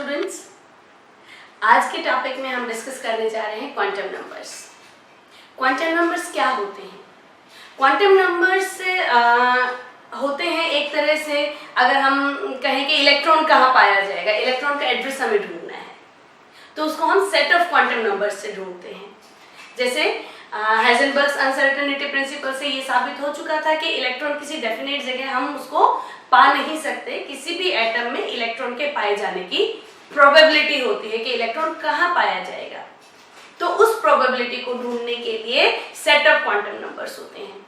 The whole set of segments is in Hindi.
स्टूडेंट्स, आज के टॉपिक में हम डिस्कस करने जा रहे हैं क्वांटम नंबर्स। क्वांटम नंबर्स क्या होते हैं? क्वांटम नंबर्स होते हैं एक तरह से, अगर हम कहें कि इलेक्ट्रॉन कहाँ पाया जाएगा, इलेक्ट्रॉन का एड्रेस हमें ढूंढना है, तो उसको हम सेट ऑफ क्वांटम नंबर्स से ढूंढते हैं। जैसे हाइजेनबर्ग्स अनसर्टेनिटी प्रिंसिपल से ये साबित हो चुका था कि इलेक्ट्रॉन किसी डेफिनेट जगह हम उसको पा नहीं सकते। किसी भी एटम में इलेक्ट्रॉन के पाए जाने की प्रोबेबिलिटी होती है कि इलेक्ट्रॉन कहाँ पाया जाएगा, तो उस प्रोबेबिलिटी को ढूंढने के लिए सेट ऑफ क्वांटम नंबर्स होते हैं।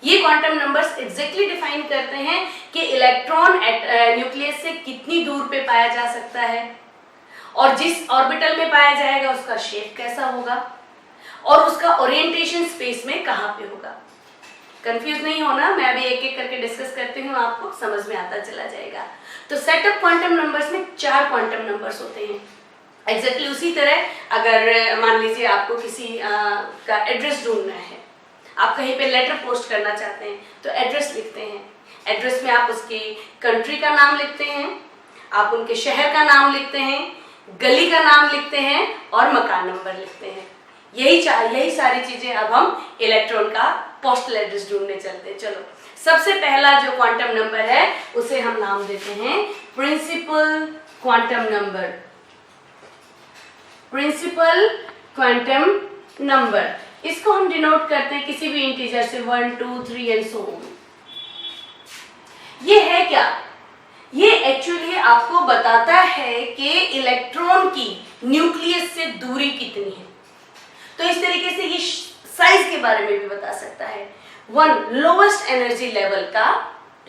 ये क्वांटम नंबर्स एग्जैक्टली डिफाइन करते हैं कि इलेक्ट्रॉन न्यूक्लियस से कितनी दूर पे पाया जा सकता है और जिस ऑर्बिटल में पाया जाएगा उसका शेप कैसा होगा और उसका ओरिएंटेशन स्पेस में कहाँ पे होगा। कंफ्यूज नहीं होना, मैं अभी एक एक करके डिस्कस करती हूँ, आपको समझ में आता चला जाएगा। तो सेट ऑफ क्वांटम नंबर्स में 4 क्वांटम नंबर्स होते हैं। एग्जैक्टली उसी तरह अगर मान लीजिए आपको किसी का एड्रेस ढूंढना है, आप कहीं पे लेटर पोस्ट करना चाहते हैं तो एड्रेस लिखते हैं। एड्रेस में आप उसकी कंट्री का नाम लिखते हैं, आप उनके शहर का नाम लिखते हैं, गली का नाम लिखते हैं और मकान नंबर लिखते हैं। यही सारी चीजें अब हम इलेक्ट्रॉन का पोस्टल एड्रेस ढूंढने चलते हैं। चलो, सबसे पहला जो क्वांटम नंबर है उसे हम नाम देते हैं principal quantum number. Principal quantum number, इसको हम डिनोट करते हैं किसी भी इंटीजर से, 1 2 3 एंड सो ऑन। ये है क्या? ये एक्चुअली आपको बताता है कि इलेक्ट्रॉन की न्यूक्लियस से दूरी कितनी है। तो इस तरीके से ये साइज के बारे में भी बता सकता है। 1 लोवेस्ट एनर्जी लेवल का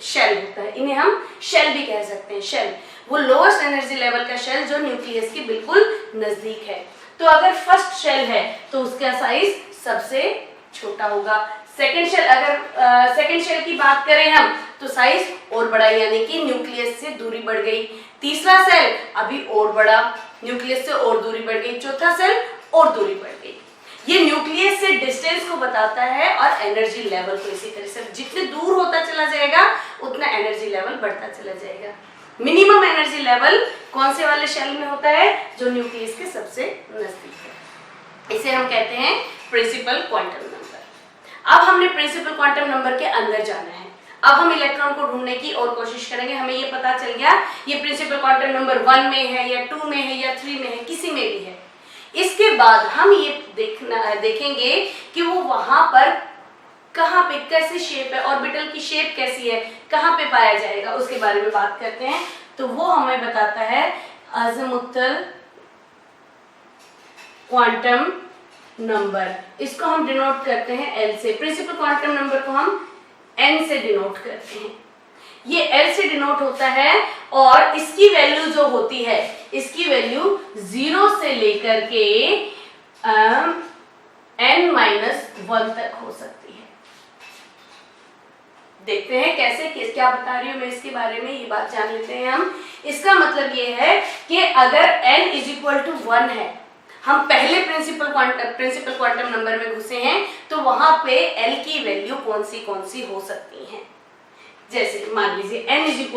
शेल होता है, इन्हें हम शेल भी कह सकते हैं। शेल, वो लोवेस्ट एनर्जी लेवल का शेल जो न्यूक्लियस के बिल्कुल नजदीक है। तो अगर फर्स्ट शेल है तो उसका साइज सबसे छोटा होगा। सेकंड शेल, अगर सेकंड शेल की बात करें हम तो साइज और बड़ा, यानी कि न्यूक्लियस से दूरी बढ़ गई। तीसरा सेल अभी और बड़ा, न्यूक्लियस से और दूरी बढ़ गई। चौथा सेल और दूरी बढ़ गई। ये न्यूक्लियस से डिस्टेंस को बताता है और एनर्जी लेवल को इसी तरह से जितने दूर होता चला जाएगा उतना एनर्जी लेवल बढ़ता चला जाएगा। मिनिमम एनर्जी लेवल कौन से वाले शेल में होता है? जो न्यूक्लियस के सबसे नजदीक है। इसे हम कहते हैं प्रिंसिपल क्वांटम नंबर। अब हमने प्रिंसिपल क्वांटम नंबर के अंदर जाना है। अब हम इलेक्ट्रॉन को ढूंढने की और कोशिश करेंगे। हमें ये पता चल गया ये प्रिंसिपल क्वांटम नंबर 1 में है या 2 में है या 3 में है, किसी में भी है। इसके बाद हम ये देखेंगे कि वो वहां पर कहाँ पे कैसे शेप है, ऑर्बिटल की शेप कैसी है, कहाँ पे पाया जाएगा, उसके बारे में बात करते हैं। तो वो हमें बताता है अज़ीमुथल क्वांटम नंबर। इसको हम डिनोट करते हैं एल से। प्रिंसिपल क्वांटम नंबर को हम एन से डिनोट करते हैं। ये एल से डिनोट होता है और इसकी वैल्यू जो होती है, इसकी वैल्यू 0 से लेकर के n-1 तक हो सकती है। देखते हैं कैसे, क्या बता रही हूं मैं इसके बारे में, ये बात जान लेते हैं हम। इसका मतलब ये है कि अगर n = 1 है, हम पहले प्रिंसिपल क्वांटम नंबर में घुसे हैं, तो वहां पे l की वैल्यू कौन सी हो सकती है। जैसे मान लीजिए n =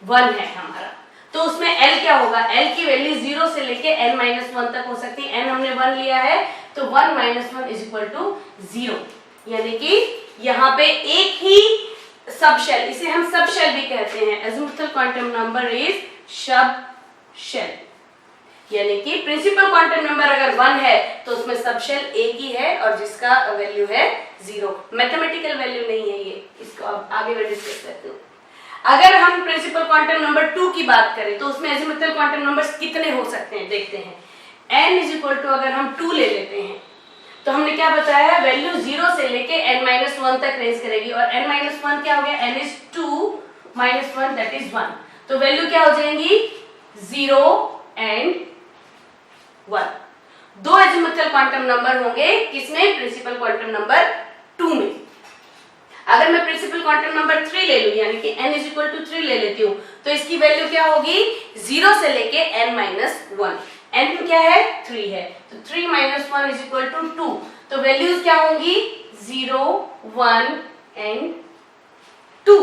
1 है हमारा, तो उसमें l क्या होगा? l की वैल्यू 0 से लेके n-1 तक हो सकती है। n हमने 1 लिया है तो 1 - 1 = 0, यानी कि यहाँ पे एक ही सब शेल, इसे हम सब शेल भी कहते हैं। Azimuthal quantum number is subshell, यानी कि प्रिंसिपल क्वांटम नंबर अगर 1 है तो उसमें सब शेल एक ही है और जिसका वैल्यू है 0। मैथमेटिकल वैल्यू नहीं है ये, इसको अब आगे मैं डिस्कस करती हूँ। अगर हम प्रिंसिपल क्वांटम नंबर 2 की बात करें तो उसमें अज़ीमुथल क्वांटम नंबर्स कितने हो सकते हैं, देखते हैं। n = अगर हम 2 ले लेते हैं तो हमने क्या बताया, वैल्यू 0 से लेके n-1 तक रेंज करेगी और n-1 क्या हो गया? n is 2 - 1 that is 1। तो वैल्यू क्या हो जाएंगी? 0 and 1। 2 अज़ीमुथल क्वांटम नंबर होंगे किसमें? प्रिंसिपल क्वांटम नंबर 2 में। अगर मैं प्रिंसिपल क्वांटम नंबर 3 ले लूं, यानी कि n = 3 ले लेती हूँ, तो इसकी वैल्यू क्या होगी? 0 से लेके n-1। n क्या है? 3 है, तो 3 - 1 = 2। तो वैल्यूज क्या होंगी? 0 1 and 2।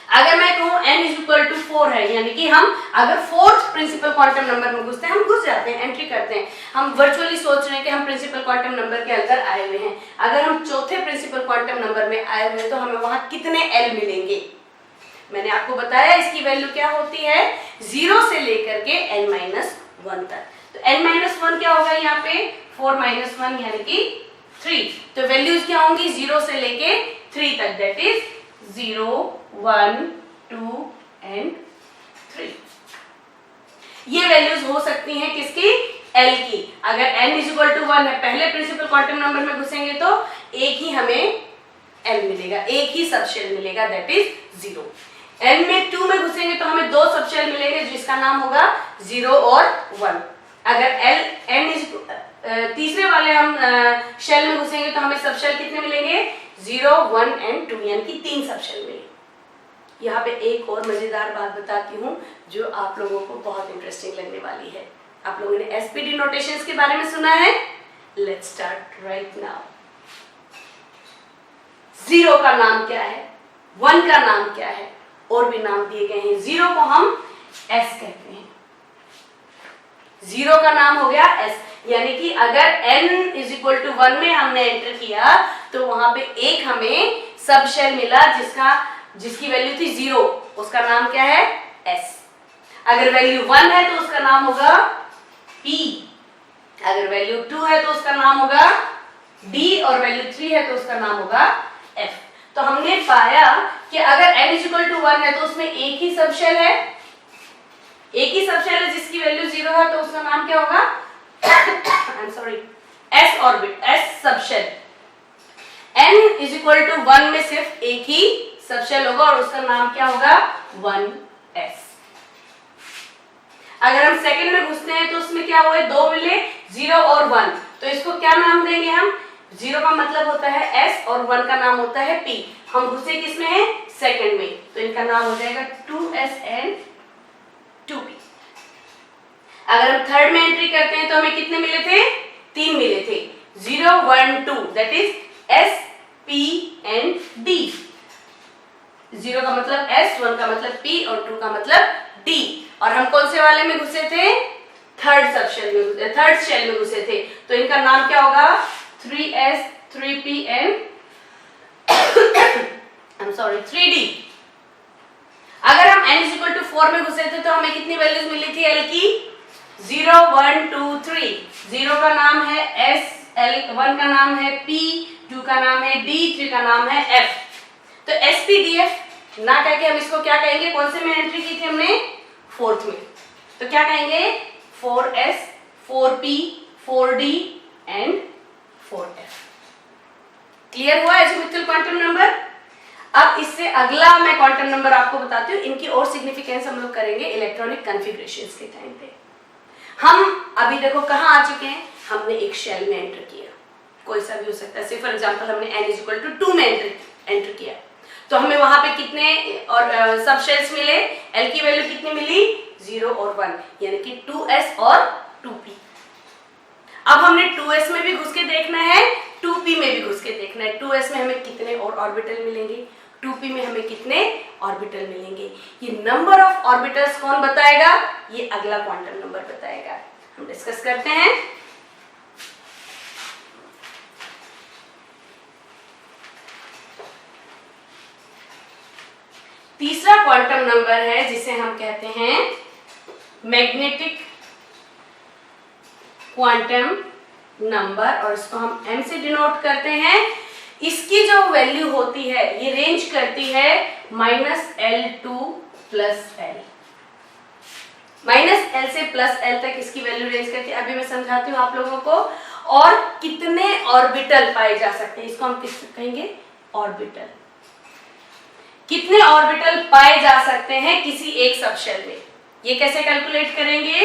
अगर मैं कहूँ n इज इक्वल टू 4 है, यानी कि हम अगर फोर्थ प्रिंसिपल क्वांटम नंबर में घुसते हैं, हम घुस जाते हैं, एंट्री करते हैं, हम वर्चुअली सोच रहे हैं कि हम प्रिंसिपल क्वांटम नंबर के अंदर आए हुए हैं। अगर हम चौथे प्रिंसिपल क्वांटम नंबर में आए हुए हैं तो हमें वहां कितने l मिलेंगे? मैंने आपको बताया इसकी वैल्यू क्या होती है, 0 से लेकर के n-1 तक। तो n-1 क्या होगा यहाँ पे, 4-1 यानी कि 3। तो वैल्यूज क्या होंगी 0 से लेके 3 तक, दैट इज 0, 1, 2 एंड 3। ये वैल्यूज हो सकती हैं किसकी, L की। अगर n इज इक्वल टू 1 है, पहले प्रिंसिपल क्वांटम नंबर में घुसेंगे तो एक ही हमें L मिलेगा, एक ही सबशेल मिलेगा, दैट इज 0। n में 2 में घुसेंगे तो हमें 2 सबशेल मिलेंगे जिसका नाम होगा 0 और 1। अगर n इज तीसरे वाले हम शेल में घुसेंगे तो हमें सबशेल कितने मिलेंगे, 0, 1 एंड 2, यानी कि 3 सबशेल मिलेंगे। यहाँ पे एक और मजेदार बात बताती हूँ जो आप लोगों को बहुत इंटरेस्टिंग लगने वाली है। आप लोगों ने एसपीडी नोटेशंस के बारे में सुना है? Let's start right now. 0 का नाम क्या है, 1 का नाम क्या है, और भी नाम दिए गए हैं। 0 को हम S कहते हैं, 0 का नाम हो गया S, यानी कि अगर n इज इक्वल टू 1 में हमने एंटर किया तो वहां पे एक हमें सब शेल मिला जिसकी वैल्यू थी 0, उसका नाम क्या है, S। अगर वैल्यू 1 है तो उसका नाम होगा P, अगर वैल्यू 2 है तो उसका नाम होगा D, और वैल्यू 3 है तो उसका नाम होगा F। तो हमने पाया कि अगर n इज इक्वल टू 1 है तो उसमें एक ही सबशेल है, एक ही सबशेल है जिसकी वैल्यू 0 है, तो उसका नाम क्या होगा, I am sorry, S orbit, S subshell. n is equal to 1 में सिर्फ एक ही सबशेल होगा और उसका नाम क्या होगा, 1s। अगर हम सेकंड में घुसते हैं तो उसमें क्या हुए, 2 मिले, 0 और 1, तो इसको क्या नाम देंगे हम, 0 का मतलब होता है S और 1 का नाम होता है P। हम घुसे किसमें है, सेकंड में, तो इनका नाम हो जाएगा 2s एंड 2p। अगर हम थर्ड में एंट्री करते हैं तो हमें कितने मिले थे, 3 मिले थे, 0, 1, 2, that is S, P and D। 0 का मतलब S, 1 का मतलब P और 2 का मतलब D। और हम कौन से वाले में घुसे थे, थर्ड शेल में घुसे थे, तो इनका नाम क्या होगा, 3s, 3p and I am sorry 3d। अगर हम n इज इक्वल टू 4 में घुसे थे तो हमें कितनी वैल्यूज मिली थी L की, 0, 1, 2, 3। 0 का नाम है S, 1 का नाम है P, 2 का नाम है D, 3 का नाम है F। तो SPDF ना कह के हम इसको क्या कहेंगे, कौन से में एंट्री की थी हमने, फोर्थ में, तो क्या कहेंगे, 4s, 4p, 4d and 4f। Clear हुआ एजिमुथल क्वांटम नंबर? अब इससे अगला मैं क्वांटम नंबर आपको बताती हूँ, इनकी और सिग्निफिकेंस हम लोग करेंगे इलेक्ट्रॉनिक कॉन्फ़िगरेशंस के टाइम पे। हम अभी देखो कहाँ आ चुके हैं, हमने एक शेल में एंटर किया, कोई सा भी हो सकता है, से फॉर एग्जांपल हमने n इज इक्वल टू 2 में एंटर किया, तो हमें वहां पे कितने और सब शेल्स मिले, L की वैल्यू कितनी मिली, 0 और 1, यानी कि 2s और 2p। अब हमने 2s में भी घुस के देखना है, 2p में भी घुस के देखना है। 2s में हमें कितने और ऑर्बिटल मिलेंगे, 2p में हमें कितने ऑर्बिटल मिलेंगे। ये नंबर ऑफ ऑर्बिटल्स कौन बताएगा, ये अगला क्वांटम नंबर बताएगा। हम डिस्कस करते हैं। तीसरा क्वांटम नंबर है जिसे हम कहते हैं मैग्नेटिक क्वांटम नंबर, और इसको हम m से डिनोट करते हैं। इसकी जो वैल्यू होती है ये रेंज करती है -L2 + L, -L से +L तक इसकी वैल्यू रेंज करती है। अभी मैं समझाती हूँ आप लोगों को। और कितने ऑर्बिटल पाए जा सकते हैं, इसको हम किस कहेंगे, ऑर्बिटल। कितने ऑर्बिटल पाए जा सकते हैं किसी एक सबशेल में, ये कैसे कैलकुलेट करेंगे,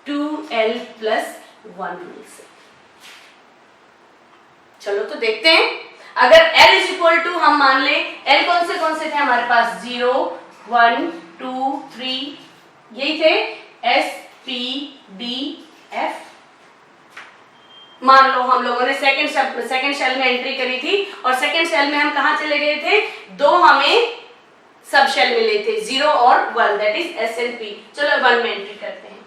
2l + 1 रूल से। चलो तो देखते हैं। अगर L इज इक्वल टू, हम मान ले L कौन से थे हमारे पास, 0, 1, 2, 3 यही थे, S, P, D, F। मान लो हम लोगों ने सेकंड शेल में एंट्री करी थी और सेकंड शेल में हम कहां चले गए थे, 2 हमें सब शेल मिले थे, 0 और 1, that is S and P। चलो 1 में एंट्री करते हैं।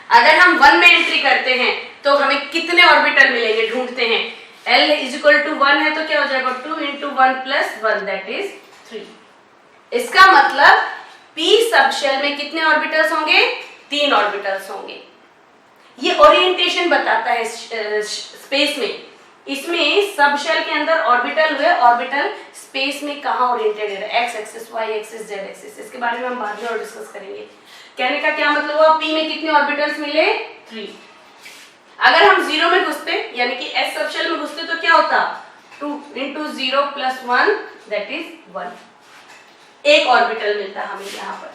अगर हम 1 में एंट्री करते हैं तो हमें कितने ऑर्बिटल मिलेंगे, ढूंढते हैं। L इज इक्वल टू 1 है तो क्या हो जाएगा, 2 इंटू 1 प्लस 1 दैट इज 3। इसका मतलब P सब शेल में कितने ऑर्बिटल्स होंगे, 3 ऑर्बिटल्स होंगे। ये ओरिएंटेशन बताता है स्पेस में। इसमें सब शेल के अंदर ऑर्बिटल हुए, ऑर्बिटल स्पेस में कहाँ ओरिएंटेड है, X axis, Y axis, Z axis. इसके बारे में हम बाद में और डिस्कस करेंगे। कहने का क्या मतलब हुआ, P में कितने ऑर्बिटल्स मिले, 3। अगर हम 0 में घुसते यानी कि S सब शेल में घुसते तो क्या होता, 2 इंटू 0 प्लस 1 दैट इज 1। एक ऑर्बिटल मिलता हमें यहाँ पर।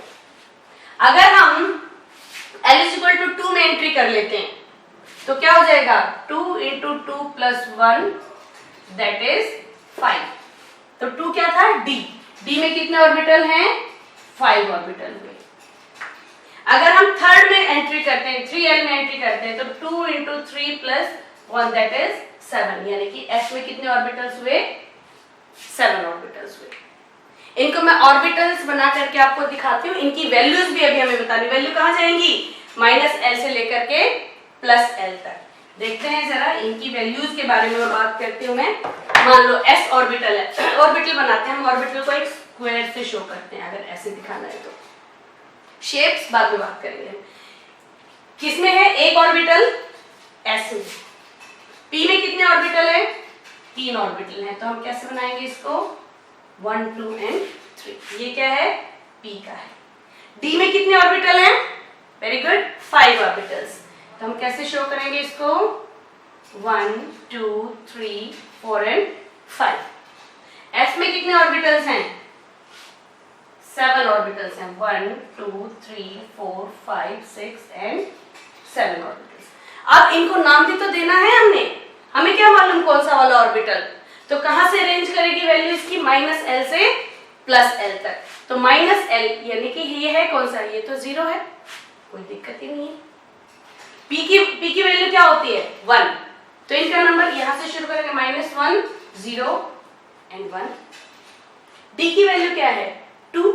अगर हम L इज इक्वल टू 2 में एंट्री कर लेते हैं तो क्या हो जाएगा, 2 इंटू 2 प्लस 1 दैट इज 5। तो 2 क्या था, D में कितने ऑर्बिटल हैं, 5 ऑर्बिटल हुए। अगर हम थर्ड में एंट्री करते हैं, 3L में एंट्री करते हैं तो 2 इंटू 3 प्लस 1 दैट इज 7, यानी कि S में कितने ऑर्बिटल्स हुए, 7 ऑर्बिटल्स हुए। इनको मैं ऑर्बिटल्स बना करके आपको दिखाती हूँ। इनकी वैल्यूज भी अभी हमें बतानी। वैल्यू कहाँ जाएंगी, -L से लेकर के +L तक। देखते हैं जरा इनकी वैल्यूज के बारे में बात करती हूँ मैं। मान लो S ऑर्बिटल है, ऑर्बिटल बनाते हैं हम। ऑर्बिटल को एक स्क्वायर से शो करते हैं, अगर ऐसे दिखाना है तो। शेप्स बाद में बात करेंगे। किसमें है एक ऑर्बिटल, S में। P में कितने ऑर्बिटल है, 3 ऑर्बिटल है। तो हम कैसे बनाएंगे इसको, 1 2 and 3। ये क्या है, P का है। D में कितने ऑर्बिटल हैं, वेरी गुड, 5 ऑर्बिटल्स। तो हम कैसे शो करेंगे इसको, 1 2 3 4 and 5। F में कितने ऑर्बिटल्स हैं, 7 ऑर्बिटल्स हैं, 1 2 3 4 5 6 and 7 ऑर्बिटल्स। अब इनको नाम भी तो देना है हमने, हमें क्या मालूम कौन सा वाला ऑर्बिटल। तो कहां से रेंज करेगी वैल्यू इसकी, -L से +L तक। तो -L यानी कि ये है कौन सा, ये तो 0 है, कोई दिक्कत ही नहीं है। P की वैल्यू क्या होती है, 1। तो इनका नंबर यहां से शुरू करेंगे, -1 0 and 1। D की वैल्यू क्या है, 2।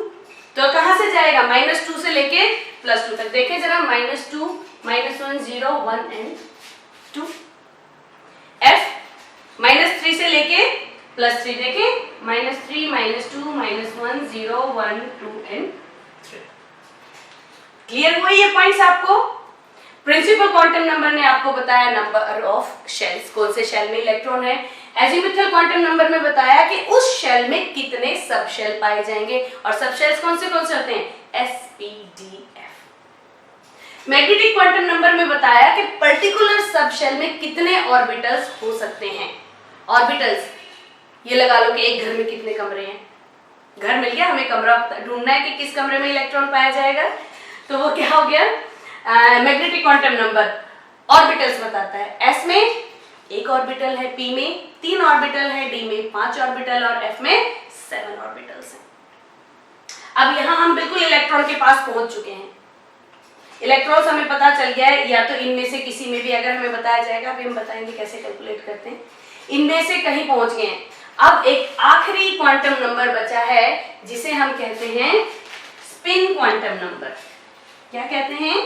तो कहां से जाएगा, -2 से लेके +2 तक। देखें जरा, -2 -1 0 1 and 2। F -3 से लेके +3, देखें -3 -2 -1 0 1 2 and 3। क्लियर हुआ ये पॉइंट्स आपको। प्रिंसिपल क्वांटम नंबर ने आपको बताया नंबर ऑफ शेल्स, कौन से शेल में इलेक्ट्रॉन है। एजीमुथल क्वांटम नंबर में बताया कि उस शेल में कितने सब शेल पाए जाएंगे, और सब शेल्स कौन से होते हैं, SPDF। मैग्नेटिक क्वांटम नंबर में बताया कि पर्टिकुलर सब शेल में कितने ऑर्बिटल्स हो सकते हैं। ऑर्बिटल्स ये लगा लो कि एक घर में कितने कमरे हैं, घर मिल गया, हमें कमरा ढूंढना है कि किस कमरे में इलेक्ट्रॉन पाया जाएगा। तो वो क्या हो गया, मैग्नेटिक क्वांटम नंबर ऑर्बिटल्स बताता है। S में एक ऑर्बिटल है, P में 3 ऑर्बिटल है, D में 5 ऑर्बिटल और F में 7 ऑर्बिटल्स हैं। अब यहाँ हम बिल्कुल इलेक्ट्रॉन के पास पहुंच चुके हैं। इलेक्ट्रॉन्स हमें पता चल गया है, या तो इनमें से किसी में भी अगर हमें बताया जाएगा, अभी हम बताएंगे कैसे कैलकुलेट करते हैं, इनमें से कहीं पहुंच गए हैं। अब एक आखिरी क्वांटम नंबर बचा है जिसे हम कहते हैं स्पिन क्वांटम नंबर। क्या कहते हैं,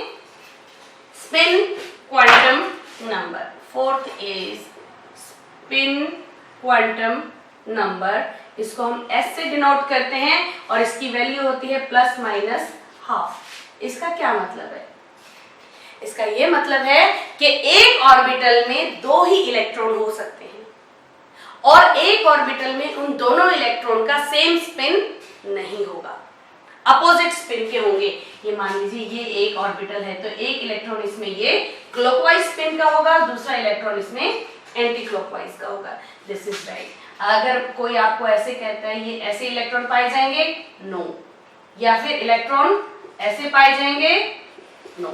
spin quantum number. 4th is spin quantum number. इसको हम S से डिनोट करते हैं और इसकी वैल्यू होती है ±½ इसका क्या मतलब है, इसका ये मतलब है कि एक ऑर्बिटल में 2 ही इलेक्ट्रॉन हो सकते हैं और एक ऑर्बिटल में उन दोनों इलेक्ट्रॉन का सेम स्पिन नहीं होगा, अपोजिट स्पिन के होंगे। ये मान लीजिए ये एक ऑर्बिटल है, तो एक इलेक्ट्रॉन इसमें ये क्लॉकवाइज स्पिन का होगा, दूसरा इलेक्ट्रॉन इसमें एंटी क्लॉकवाइज का होगा। This is right. अगर कोई आपको ऐसे कहता है ये ऐसे इलेक्ट्रॉन पाए जाएंगे, नो, या फिर इलेक्ट्रॉन ऐसे पाए जाएंगे, नो,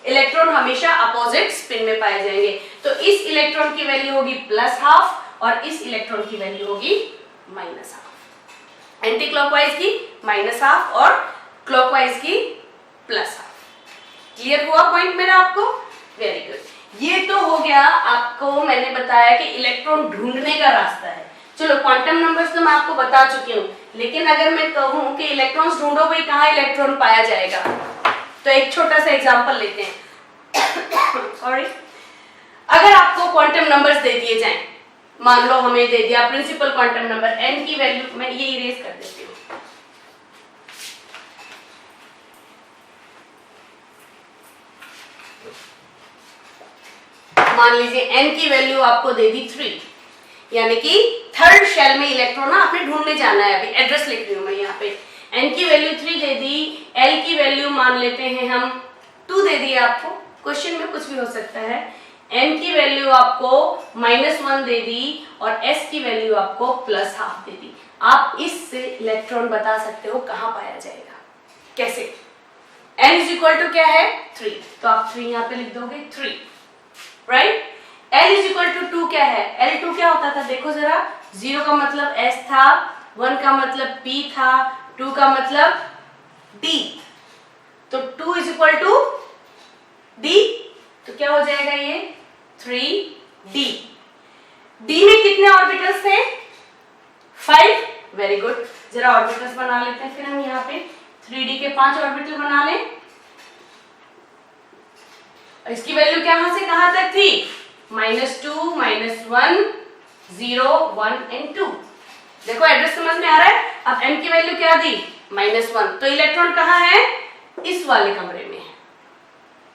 इलेक्ट्रॉन हमेशा अपोजिट स्पिन में पाए जाएंगे। तो इस इलेक्ट्रॉन की वैल्यू होगी +½ और इस इलेक्ट्रॉन की वैल्यू होगी -½ एंटी क्लॉकवाइज की -½ और क्लॉकवाइज की +½ क्लियर हुआ पॉइंट मेरा आपको, वेरी गुड। ये तो हो गया, आपको मैंने बताया कि इलेक्ट्रॉन ढूंढने का रास्ता है। चलो क्वांटम नंबर्स तो मैं आपको बता चुकी हूँ, लेकिन अगर मैं कहूँ कि इलेक्ट्रॉन्स ढूंढो भाई कहाँ इलेक्ट्रॉन पाया जाएगा, तो एक छोटा सा एग्जांपल लेते हैं। सॉरी, अगर आपको क्वांटम नंबर्स दे दिए जाएं, मान लो हमें दे दिया प्रिंसिपल क्वांटम नंबर n की वैल्यू, मैं ये इरेज कर देती हूँ, मान लीजिए n की वैल्यू आपको दे दी 3, यानी कि थर्ड शेल में इलेक्ट्रॉन आपने ढूंढने जाना है। अभी एड्रेस लिख रही हूं मैं यहाँ पे, n की वैल्यू 3 दे दी, l की वैल्यू मान लेते हैं हम 2 दे दी आपको, क्वेश्चन में कुछ भी हो सकता है, n की वैल्यू आपको -1 दे दी और s की वैल्यू आपको +½ दे दी। आप इससे इलेक्ट्रॉन बता सकते हो कहाँ पाया जाएगा, कैसे? n = क्या है 3, तो आप 3 यहाँ पे लिख दोगे 3, राइट। L = 2 क्या है, L2 क्या होता था देखो जरा, 0 का मतलब S था, 1 का मतलब P था, 2 का मतलब D, तो 2 = D, तो क्या हो जाएगा ये 3D। D में कितने ऑर्बिटल्स थे 5, वेरी गुड, जरा ऑर्बिटल्स बना लेते हैं फिर हम यहाँ पे 3D के 5 ऑर्बिटल बना लें। इसकी वैल्यू कहां से कहां तक थी, -2, -1, 0, 1 and 2। देखो एड्रेस समझ में आ रहा है। अब n की वैल्यू क्या दी -1, तो इलेक्ट्रॉन कहाँ है, इस वाले कमरे में है,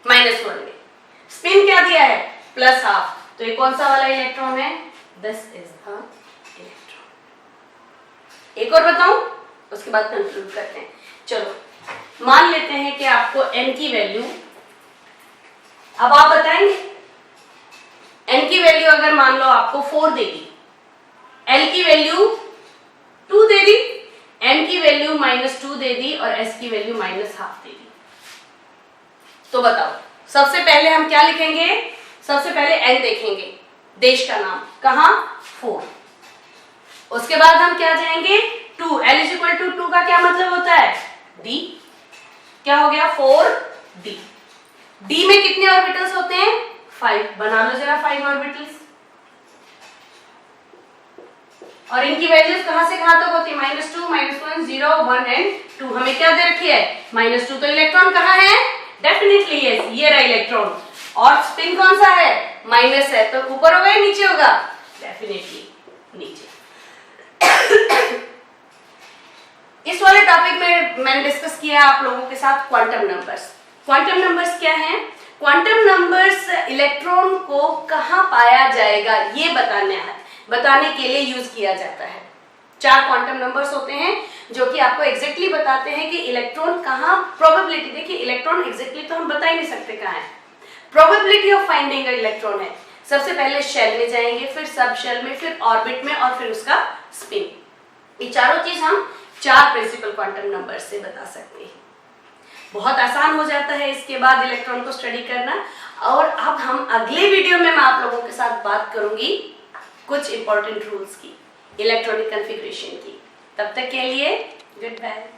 -1 में। स्पिन क्या दिया है +½ तो ये कौन सा वाला इलेक्ट्रॉन है, दिस इज द इलेक्ट्रॉन। एक और बताऊं, उसके बाद कंक्लूड करते हैं। चलो मान लेते हैं कि आपको n की वैल्यू, अब आप बताएंगे n की वैल्यू अगर मान लो आपको 4 दे दी, l की वैल्यू 2 दे दी, n की वैल्यू -2 दे दी और s की वैल्यू -½ दे दी, तो बताओ सबसे पहले हम क्या लिखेंगे, सबसे पहले n देखेंगे, देश का नाम, कहां 4, उसके बाद हम क्या जाएंगे 2, l = 2 का क्या मतलब होता है d, क्या हो गया 4D। D में कितने ऑर्बिटल्स होते हैं 5, बना लो जरा 5 ऑर्बिटल्स, और इनकी वैल्यूज कहां से कहां तक होती है -2, -1, 0, 1 and 2। हमें क्या दे रखी है -2, तो इलेक्ट्रॉन कहां है, डेफिनेटली यस, ये रहा इलेक्ट्रॉन, और स्पिन कौन सा है माइनस है, तो ऊपर होगा या नीचे होगा, डेफिनेटली नीचे। इस वाले टॉपिक में मैंने डिस्कस किया आप लोगों के साथ क्वांटम नंबर्स। क्वांटम नंबर्स क्या हैं, क्वांटम नंबर्स इलेक्ट्रॉन को कहां पाया जाएगा ये बताने के लिए यूज किया जाता है। 4 क्वांटम नंबर्स होते हैं जो कि आपको एग्जैक्टली बताते हैं कि इलेक्ट्रॉन कहां, प्रोबेबिलिटी, देखिए इलेक्ट्रॉन एग्जैक्टली तो हम बता ही नहीं सकते कहां है, probability of finding a electron है, सबसे पहले शेल में जाएंगे, फिर सब शेल में, फिर ऑर्बिट में, और फिर उसका स्पिन। ये चारों चीज हम 4 प्रिंसिपल क्वांटम नंबर से बता सकते हैं। बहुत आसान हो जाता है इसके बाद इलेक्ट्रॉन को स्टडी करना। और अब हम अगले वीडियो में मैं आप लोगों के साथ बात करूंगी कुछ इंपॉर्टेंट रूल्स की, इलेक्ट्रॉनिक कॉन्फ़िगरेशन की। तब तक के लिए गुड बाय।